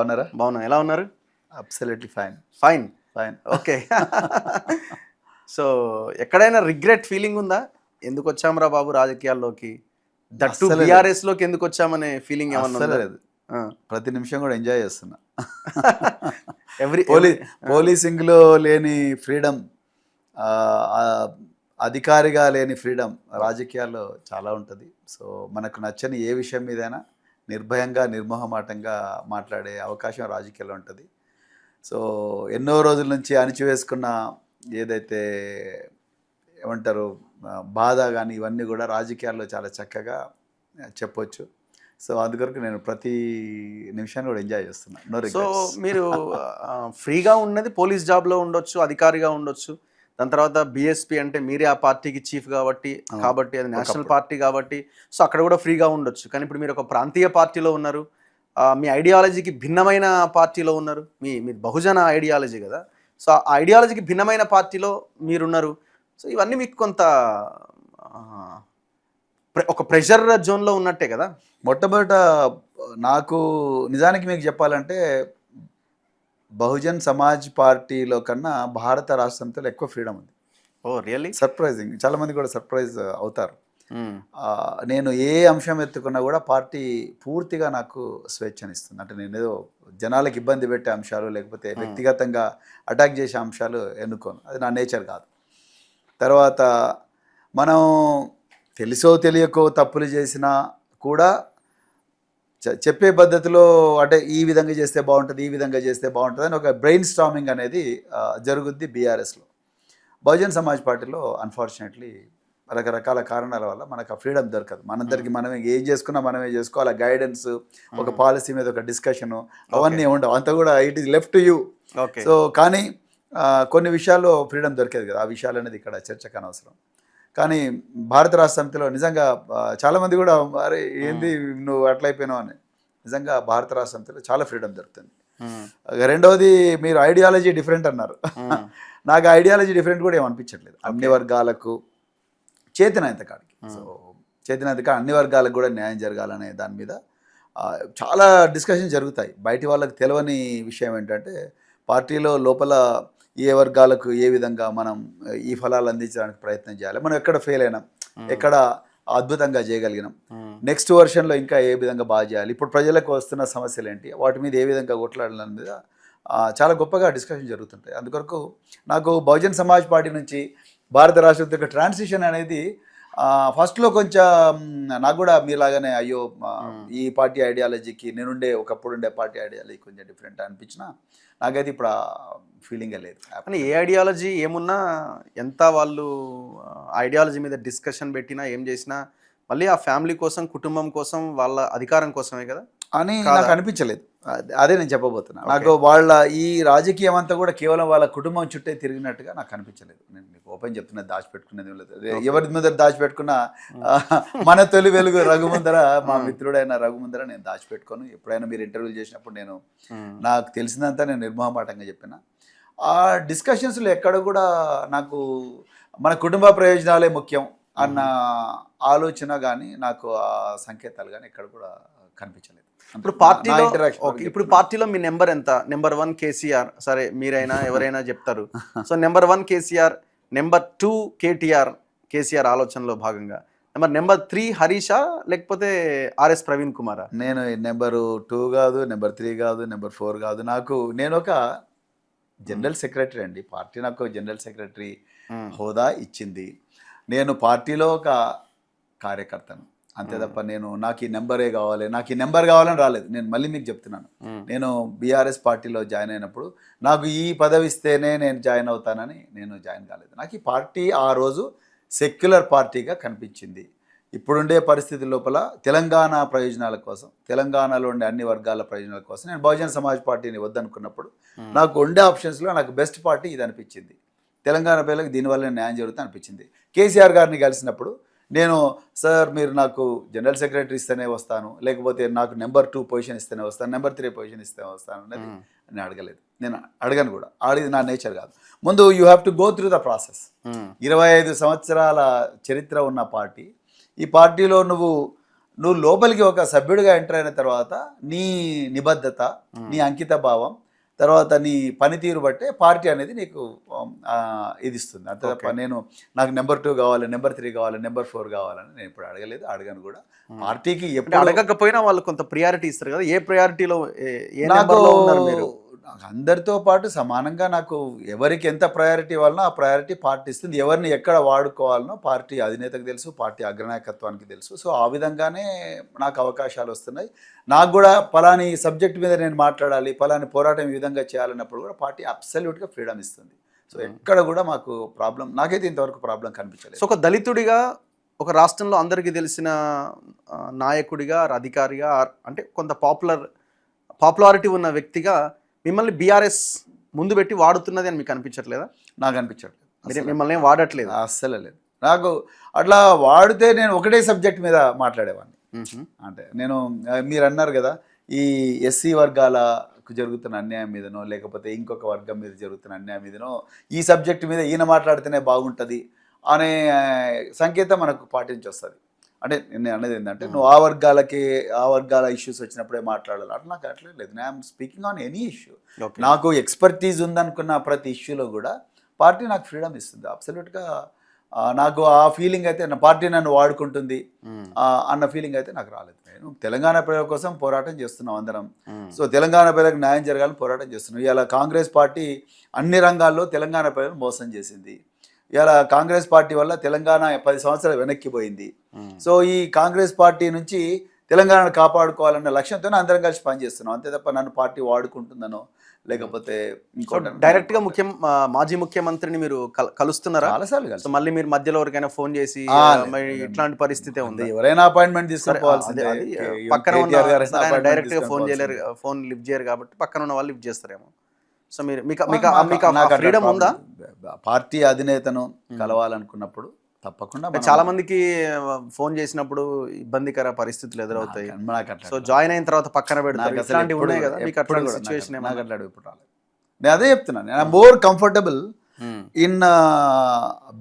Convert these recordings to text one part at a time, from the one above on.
బాగున్నారా? బాగున్నా. ఎలా ఉన్నారు? Absolutely fine. Fine. Fine. Okay. So ఎక్కడైనా రిగ్రెట్ ఫీలింగ్ ఉందా? ఎందుకు వచ్చాంరా బాబు రాజకీయాల్లోకి, దట్టు అస్సలే లేదు. బీఆర్ఎస్లోకి ఎందుకు వచ్చామనే ఫీలింగ్ ఏమన్నా అస్సలే ఉందా? లేదు. ప్రతి నిమిషం కూడా ఎంజాయ్ చేస్తున్నా. ఎవ్రీ పోలీసింగ్లో లేని ఫ్రీడమ్, అధికారిగా లేని ఫ్రీడమ్ రాజకీయాల్లో చాలా ఉంటుంది. సో మనకు నచ్చని ఏ విషయం మీదైనా నిర్భయంగా నిర్మోహమాటంగా మాట్లాడే అవకాశం రాజకీయాల్లో ఉంటుంది. సో ఎన్నో రోజుల నుంచి అణిచివేసుకున్న ఏదైతే ఏమంటారు బాధ కానీ ఇవన్నీ కూడా రాజకీయాల్లో చాలా చక్కగా చెప్పొచ్చు. సో అందుకొరకు నేను ప్రతి నిమిషాన్ని కూడా ఎంజాయ్ చేస్తున్నా. No so regrets. మీరు ఫ్రీగా ఉన్నది పోలీస్ జాబ్లో ఉండొచ్చు, అధికారిగా ఉండొచ్చు. దాని తర్వాత బీఎస్పీ అంటే మీరే ఆ పార్టీకి చీఫ్ కాబట్టి అది నేషనల్ పార్టీ కాబట్టి సో అక్కడ కూడా ఫ్రీగా ఉండొచ్చు. కానీ ఇప్పుడు మీరు ఒక ప్రాంతీయ పార్టీలో ఉన్నారు, మీ ఐడియాలజీకి భిన్నమైన పార్టీలో ఉన్నారు. మీ బహుజన ఐడియాలజీ కదా. సో ఆ ఐడియాలజీకి భిన్నమైన పార్టీలో మీరున్నారు. సో ఇవన్నీ మీకు కొంత ఒక ప్రెషర్ జోన్లో ఉన్నట్టే కదా. మొట్టమొదట నాకు నిజానికి మీకు చెప్పాలంటే బహుజన్ సమాజ్ పార్టీలో కన్నా భారత రాష్ట్రంతో ఎక్కువ ఫ్రీడమ్ ఉంది. ఓ రియల్లీ? సర్ప్రైజింగ్. చాలామంది కూడా సర్ప్రైజ్ అవుతారు. నేను ఏ అంశం ఎత్తుకున్నా కూడా పార్టీ పూర్తిగా నాకు స్వేచ్ఛనిస్తుంది. అంటే నేను ఏదో జనాలకు ఇబ్బంది పెట్టే అంశాలు లేకపోతే వ్యక్తిగతంగా అటాక్ చేసే అంశాలు ఎన్నుకోను. అది నా నేచర్ కాదు. తర్వాత మనం తెలుసో తెలియకో తప్పులు చేసినా కూడా చెప్పే పద్ధతిలో అంటే ఈ విధంగా చేస్తే బాగుంటుంది, ఈ విధంగా చేస్తే బాగుంటుంది అని ఒక బ్రెయిన్ స్టార్మింగ్ అనేది జరుగుద్ది బీఆర్ఎస్లో. బహుజన్ సమాజ్ పార్టీలో అన్ఫార్చునేట్లీ రకరకాల కారణాల వల్ల మనకు ఆ ఫ్రీడమ్ దొరకదు. మనందరికి మనమే ఏం చేసుకున్నా మనమే చేసుకోవాలి. గైడెన్స్, ఒక పాలసీ మీద ఒక డిస్కషను అవన్నీ ఉండవు. అంతా కూడా it is left to you. So కానీ కొన్ని విషయాల్లో ఫ్రీడమ్ దొరికేది కదా. ఆ విషయాలు అనేది ఇక్కడ చర్చకు అనవసరం. కానీ భారత రాష్ట్ర సమితిలో నిజంగా చాలామంది కూడా అరే ఏంది నువ్వు అట్లయిపోయినావు అని. నిజంగా భారత రాష్ట్ర సమితిలో చాలా ఫ్రీడమ్ దొరుకుతుంది. రెండవది మీరు ఐడియాలజీ డిఫరెంట్ అన్నారు. నాకు ఐడియాలజీ డిఫరెంట్ కూడా ఏమనిపించట్లేదు. అన్ని వర్గాలకు చేతనైనంత కాడికి, సో చేతనైనంత కాడికి అన్ని వర్గాలకు కూడా న్యాయం జరగాలనే దాని మీద చాలా డిస్కషన్ జరుగుతాయి. బయటి వాళ్ళకి తెలియని విషయం ఏంటంటే పార్టీలో లోపల ఏ వర్గాలకు ఏ విధంగా మనం ఈ ఫలాలు అందించడానికి ప్రయత్నం చేయాలి, మనం ఎక్కడ ఫెయిల్ అయినాం, ఎక్కడ అద్భుతంగా చేయగలిగినాం, నెక్స్ట్ వర్షన్లో ఇంకా ఏ విధంగా బాగా చేయాలి, ఇప్పుడు ప్రజలకు వస్తున్న సమస్యలు ఏంటి, వాటి మీద ఏ విధంగా కొట్లాడాలని మీద చాలా గొప్పగా డిస్కషన్ జరుగుతుంటాయి. అందుకొరకు నాకు బహుజన్ సమాజ్ పార్టీ నుంచి భారత రాష్ట్ర యొక్క ట్రాన్సిషన్ అనేది ఫస్ట్లో కొంచెం నాకు కూడా మీలాగానే అయ్యో ఈ పార్టీ ఐడియాలజీకి నేనుండే ఒకప్పుడు ఉండే పార్టీ ఐడియాలజీ కొంచెం డిఫరెంట్ అనిపించిన నాకైతే ఇప్పుడు ఆ ఫీలింగే లేదు. కానీ ఏ ఐడియాలజీ ఏమున్నా ఎంత వాళ్ళు ఐడియాలజీ మీద డిస్కషన్ పెట్టినా ఏం చేసినా మళ్ళీ ఆ ఫ్యామిలీ కోసం, కుటుంబం కోసం, వాళ్ళ అధికారం కోసమే కదా అని నాకు అనిపించలేదు. అదే నేను చెప్పబోతున్నా. నాకు వాళ్ళ ఈ రాజకీయం అంతా కూడా కేవలం వాళ్ళ కుటుంబం చుట్టే తిరిగినట్టుగా నాకు అనిపించలేదు. నేను మీకు ఓపెన్ చెప్తున్నా, దాచిపెట్టుకునేది లేదు. ఎవరి ముందర దాచిపెట్టుకున్నా మన తొలి వెలుగు రఘుముందర, మా మిత్రుడైన రఘుముందర నేను దాచిపెట్టుకోను. ఎప్పుడైనా మీరు ఇంటర్వ్యూలు చేసినప్పుడు నేను నాకు తెలిసినంత నేను నిర్మోహమాటంగా చెప్పిన. ఆ డిస్కషన్స్లో ఎక్కడ కూడా నాకు మన కుటుంబ ప్రయోజనాలే ముఖ్యం అన్న ఆలోచన కానీ నాకు ఆ సంకేతాలు కానీ ఎక్కడ కూడా కనిపించలేదు. ఇప్పుడు పార్టీలో మీ నెంబర్ ఎంత? నెంబర్ 1 కేసీఆర్, సరే మీరైనా ఎవరైనా చెప్తారు. So number 1 KCR, number 2 KTR, KCR ఆలోచనలో భాగంగా. నెంబర్ 3 హరీషా లేకపోతే ఆర్ఎస్ ప్రవీణ్ కుమారా? నేను నెంబరు 2 కాదు, నెంబర్ 3 కాదు, నెంబర్ 4 కాదు. నేను ఒక జనరల్ సెక్రటరీ అండి. పార్టీ నాకు జనరల్ సెక్రటరీ హోదా ఇచ్చింది. నేను పార్టీలో ఒక కార్యకర్తను అంతే తప్ప నాకు ఈ నెంబరే కావాలి, నాకు ఈ నెంబర్ కావాలని రాలేదు. నేను మళ్ళీ మీకు చెప్తున్నాను, నేను బీఆర్ఎస్ పార్టీలో జాయిన్ అయినప్పుడు నాకు ఈ పదవి ఇస్తేనే నేను జాయిన్ అవుతానని నేను జాయిన్ కాలేదు. నాకు ఈ పార్టీ ఆ రోజు సెక్యులర్ పార్టీగా కనిపించింది. ఇప్పుడుండే పరిస్థితి లోపల తెలంగాణ ప్రయోజనాల కోసం, తెలంగాణలో ఉండే అన్ని వర్గాల ప్రయోజనాల కోసం నేను బహుజన్ సమాజ్ పార్టీని వద్దనుకున్నప్పుడు నాకు ఉండే ఆప్షన్స్లో నాకు బెస్ట్ పార్టీ ఇది అనిపించింది. తెలంగాణ ప్రజలకు దీనివల్ల న్యాయం జరుగుతుంది అనిపించింది. కేసీఆర్ గారిని కలిసినప్పుడు నేను సార్ మీరు నాకు జనరల్ సెక్రటరీ ఇస్తేనే వస్తాను, లేకపోతే నాకు నెంబర్ 2 పొజిషన్ ఇస్తేనే వస్తాను, నెంబర్ 3 పొజిషన్ ఇస్తేనే వస్తాను అనేది నేను అడగలేదు. నేను అడగను కూడా. అడిగి నా నేచర్ కాదు. ముందు you have to go through the process. 25 సంవత్సరాల చరిత్ర ఉన్న పార్టీ. ఈ పార్టీలో నువ్వు నువ్వు లోపలికి ఒక సభ్యుడిగా ఎంటర్ అయిన తర్వాత నీ నిబద్ధత, నీ అంకిత భావం, తర్వాత నీ పనితీరు బట్టే పార్టీ అనేది నీకు ఇది ఇస్తుంది. అంతే తప్ప నేను నాకు నెంబర్ 2 కావాలి, నెంబర్ 3 కావాలి, నెంబర్ 4 కావాలని నేను ఇప్పుడు అడగలేదు, అడగను కూడా. పార్టీకి ఎప్పుడు అడగకపోయినా వాళ్ళు కొంత ప్రియారిటీ ఇస్తారు కదా, ఏ ప్రియారిటీలో ఏ నాకు నెంబర్లో ఉన్నారు మీరు? అందరితో పాటు సమానంగా నాకు ఎవరికి ఎంత ప్రయారిటీ ఇవ్వాలనో ఆ ప్రయారిటీ పార్టీ ఇస్తుంది. ఎవరిని ఎక్కడ వాడుకోవాలనో పార్టీ అధినేతకు తెలుసు, పార్టీ అగ్రనాయకత్వానికి తెలుసు. సో ఆ విధంగానే నాకు అవకాశాలు వస్తున్నాయి. నాకు కూడా పలాని సబ్జెక్ట్ మీద నేను మాట్లాడాలి, పలాని పోరాటం ఈ విధంగా చేయాలన్నప్పుడు కూడా పార్టీ అబ్సల్యూట్గా ఫ్రీడమ్ ఇస్తుంది. సో ఎక్కడ కూడా మాకు ప్రాబ్లం, నాకైతే ఇంతవరకు ప్రాబ్లం కనిపించలేదు. సో ఒక దళితుడిగా, ఒక రాష్ట్రంలో అందరికీ తెలిసిన నాయకుడిగా, అధికారిగా, అంటే కొంత పాపులారిటీ ఉన్న వ్యక్తిగా మిమ్మల్ని బీఆర్ఎస్ ముందు పెట్టి వాడుతున్నది అని మీకు అనిపించట్లేదా? నాకు అనిపించట్లేదు, మిమ్మల్ని ఏం వాడట్లేదు. అస్సలు లేదు. నాకు అట్లా వాడితే నేను ఒకటే సబ్జెక్ట్ మీద మాట్లాడేవాడిని. అంటే నేను మీరు అన్నారు కదా, ఈ ఎస్సీ వర్గాలకు జరుగుతున్న అన్యాయం మీదనో లేకపోతే ఇంకొక వర్గం మీద జరుగుతున్న అన్యాయం మీదనో ఈ సబ్జెక్ట్ మీద ఈయన మాట్లాడితేనే బాగుంటుంది అనే సంకేతం మనకు పార్టీ నుంచి వస్తుంది. అంటే నేను అనేది ఏంటంటే నువ్వు ఆ వర్గాల ఇష్యూస్ వచ్చినప్పుడే మాట్లాడాలి, అట్లా నాకు అట్లే లేదు. I'm speaking on any issue. నాకు ఎక్స్పర్టీజ్ ఉందనుకున్న ప్రతి ఇష్యూలో కూడా పార్టీ నాకు ఫ్రీడమ్ ఇస్తుంది. అబ్సల్యూట్గా నాకు ఆ ఫీలింగ్ అయితే పార్టీ నన్ను వాడుకుంటుంది అన్న ఫీలింగ్ అయితే నాకు రాలేదు. నేను తెలంగాణ ప్రజల కోసం పోరాటం చేస్తున్నాం అందరం. సో తెలంగాణ ప్రజలకు న్యాయం జరగాలని పోరాటం చేస్తున్నాం. ఇలా కాంగ్రెస్ పార్టీ అన్ని రంగాల్లో తెలంగాణ ప్రజలను మోసం చేసింది. ఇలా కాంగ్రెస్ పార్టీ వల్ల తెలంగాణ 10 సంవత్సరాలు వెనక్కిపోయింది. సో ఈ కాంగ్రెస్ పార్టీ నుంచి తెలంగాణను కాపాడుకోవాలన్న లక్ష్యంతోనే అందరం కలిసి పనిచేస్తున్నాం. అంతే తప్ప నన్ను పార్టీ వాడుకుంటుందనో లేకపోతే డైరెక్ట్ గా మాజీ ముఖ్యమంత్రిని మీరు కలుస్తున్నారా? చాలాసార్లు కలిసి. మళ్ళీ మీరు మధ్యలో ఎవరికైనా ఫోన్ చేసి ఇట్లాంటి పరిస్థితి ఉంది, ఎవరైనా అపాయింట్మెంట్ తీసుకోవాల్సిందే. పక్కన డైరెక్ట్ గా ఫోన్ చేయలేరు, ఫోన్ లిఫ్ట్ చేయరు కాబట్టి పక్కన ఉన్న వాళ్ళు లిఫ్ట్ చేస్తారేమో. సో మీకు ఫ్రీడమ్ ఉందా? పార్టీ అధినేతను కలవాలనుకున్నప్పుడు తప్పకుండా చాలా మందికి ఫోన్ చేసినప్పుడు ఇబ్బందికర పరిస్థితులు ఎదురవుతాయి. సో జాయిన్ అయిన తర్వాత పక్కన పెడతారు, ఇట్లాంటివి ఉన్నాయి కదా, మీకు అట్లా సిచ్యువేషన్ నాకు అట్లా ఇప్పుడు రాలేదు. నేను అదే చెప్తున్నాను, నేను more comfortable in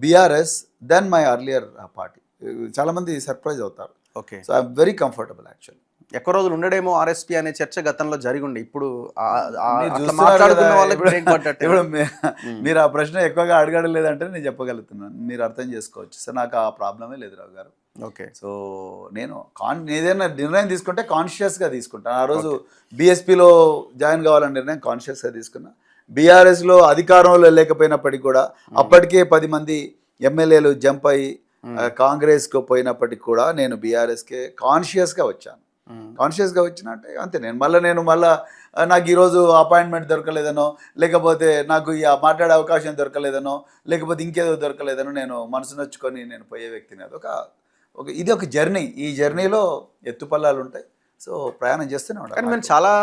BRS than my earlier party. చాలా మంది సర్ప్రైజ్ అవుతారు. Okay, so I'm very comfortable actually. ఎక్కువ రోజులు ఉండడేమో ఆర్ఎస్పీ అనే చర్చ గతంలో జరిగి ఉండే. ఇప్పుడు మీరు ఆ ప్రశ్న ఎక్కువగా అడగడం లేదంటే నేను చెప్పగలుగుతున్నాను, మీరు అర్థం చేసుకోవచ్చు. సో నాకు ఆ ప్రాబ్లమే లేదు రావు గారు. ఓకే, సో నేను ఏదైనా నిర్ణయం తీసుకుంటే కాన్షియస్గా తీసుకుంటాను. ఆ రోజు బీఎస్పీలో జాయిన్ కావాలనే నిర్ణయం కాన్షియస్గా తీసుకున్నా. బీఆర్ఎస్లో అధికారంలో లేకపోయినప్పటికీ కూడా అప్పటికే 10 మంది ఎమ్మెల్యేలు జంప్ అయ్యి కాంగ్రెస్కు పోయినప్పటికీ కూడా నేను బీఆర్ఎస్కే కాన్షియస్గా వచ్చాను. కాన్షియస్గా వచ్చినట్టే అంతే. నేను మళ్ళీ నాకు ఈరోజు అపాయింట్మెంట్ దొరకలేదనో లేకపోతే నాకు ఈ మాట్లాడే అవకాశం దొరకలేదనో లేకపోతే ఇంకేదో దొరకలేదనో నేను మనసు నొచ్చుకొని నేను పోయే వ్యక్తిని. అది ఇది ఒక జర్నీ. ఈ జర్నీలో ఎత్తుపల్లాలు ఉంటాయి. సో ప్రయాణం చేస్తూనే ఉంటాను. కానీ మేము చాలా